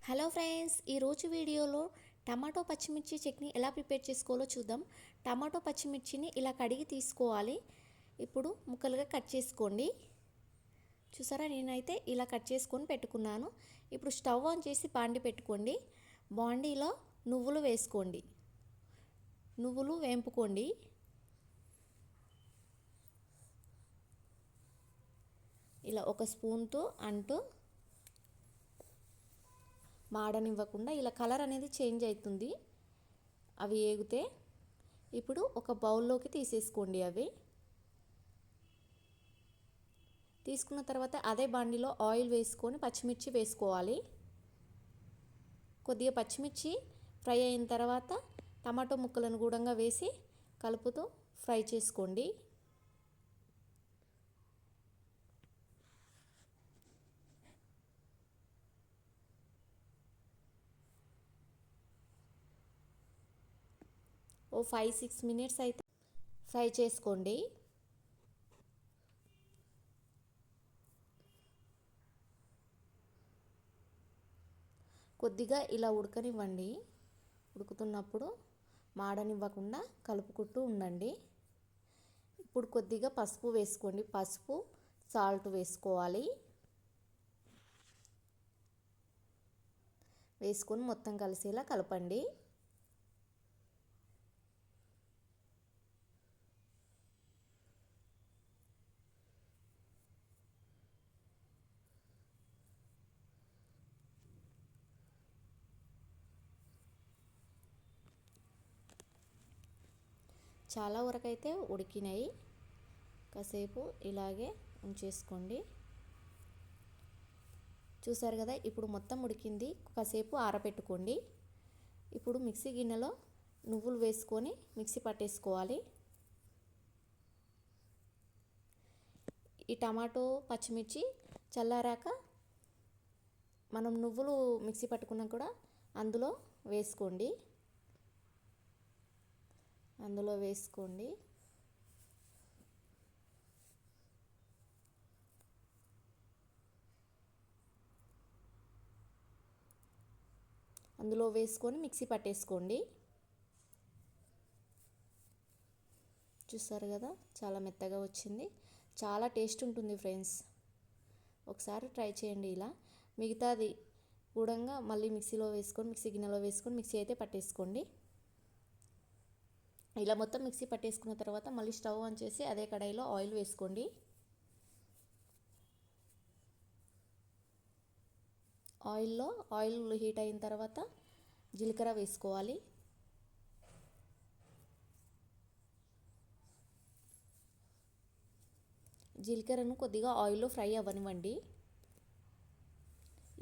Hello friends, ఈరోజు వీడియోలో tomato పచ్చిమిర్చి చట్నీ ఎలా ప్రిపేర్ చేసుకోవాలో చూద్దాం. టమాటో పచ్చిమిర్చిని ఇలా కడిగి తీసుకోవాలి. ఇప్పుడు ముక్కలుగా కట్ చేసుకోండి. చూసారా, నేనైతే ఇలా కట్ చేసుకొని పెట్టుకున్నాను. ఇప్పుడు స్టవ్ ఆన్ చేసి బాండి పెట్టుకోండి. బాండీలో నువ్వులు వేసుకోండి. నువ్వులు వేంపుకోండి. ఇలా ఒక స్పూన్తో అంటూ మాడనివ్వకుండా ఇలా కలర్ అనేది చేంజ్ అవుతుంది. అవి ఏగితే ఇప్పుడు ఒక బౌల్లోకి తీసేసుకోండి. అవి తీసుకున్న తర్వాత అదే బండిలో ఆయిల్ వేసుకొని పచ్చిమిర్చి వేసుకోవాలి. కొద్దిగా పచ్చిమిర్చి ఫ్రై అయిన తర్వాత టమాటో ముక్కలను కూడా వేసి కలుపుతూ ఫ్రై చేసుకోండి. ఓ 5-6 మినిట్స్ అయితే ఫ్రై చేసుకోండి. కొద్దిగా ఇలా ఉడకనివ్వండి. ఉడుకుతున్నప్పుడు మాడనివ్వకుండా కలుపుకుంటూ ఉండండి. ఇప్పుడు కొద్దిగా పసుపు వేసుకోండి. పసుపు, సాల్ట్ వేసుకోవాలి. వేసుకొని మొత్తం కలిసేలా కలపండి. చాలా వరకు అయితే ఉడికినాయి. కాసేపు ఇలాగే ఉంచేసుకోండి. చూసారు కదా, ఇప్పుడు మొత్తం ఉడికింది. కాసేపు ఆరబెట్టుకోండి. ఇప్పుడు మిక్సీ గిన్నెలో నువ్వులు వేసుకొని మిక్సీ పట్టేసుకోవాలి. ఈ టమాటో పచ్చిమిర్చి చల్లారాక మనం నువ్వులు మిక్సీ పట్టుకున్నా కూడా అందులో వేసుకోండి. అందులో వేసుకోండి. అందులో వేసుకొని మిక్సీ పట్టేసుకోండి. చూస్తారు కదా, చాలా మెత్తగా వచ్చింది. చాలా టేస్ట్ ఉంటుంది ఫ్రెండ్స్. ఒకసారి ట్రై చేయండి. ఇలా మిగతాది కూడా మళ్ళీ మిక్సీలో వేసుకొని మిక్సీ గిన్నెలో వేసుకొని మిక్సీ అయితే పట్టేసుకోండి. ఇలా మొత్తం మిక్సీ పట్టేసుకున్న తర్వాత మళ్ళీ స్టవ్ ఆన్ చేసి అదే కడాయిలో ఆయిల్ వేసుకోండి. ఆయిల్ హీట్ అయిన తర్వాత జీలకర్ర వేసుకోవాలి. జీలకర్రను కొద్దిగా ఆయిల్లో ఫ్రై అవ్వనివ్వండి.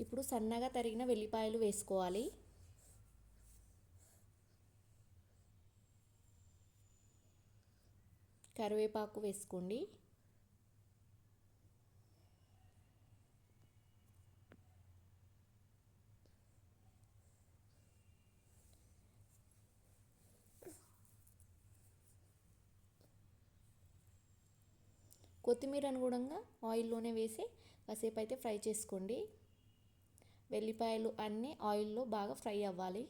ఇప్పుడు సన్నగా తరిగిన వెల్లిపాయలు వేసుకోవాలి. కరివేపాకు వేసుకోండి. కొత్తిమీరను కూడా ఆయిల్లోనే వేసి కాసేపు అయితే ఫ్రై చేసుకోండి. వెల్లిపాయలు అన్నీ ఆయిల్లో బాగా ఫ్రై అవ్వాలి.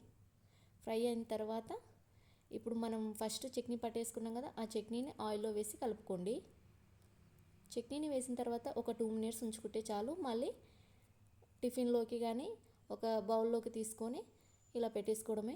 ఫ్రై అయిన తర్వాత ఇప్పుడు మనం ఫస్ట్ చట్నీ పట్టేసుకున్నాం కదా, ఆ చట్నీని ఆయిల్లో వేసి కలుపుకోండి. చట్నీని వేసిన తర్వాత ఒక 2 మినిట్స్ ఉంచుకుంటే చాలు. మళ్ళీ టిఫిన్లోకి కానీ ఒక బౌల్లోకి తీసుకొని ఇలా పెట్టేసుకోవడమే.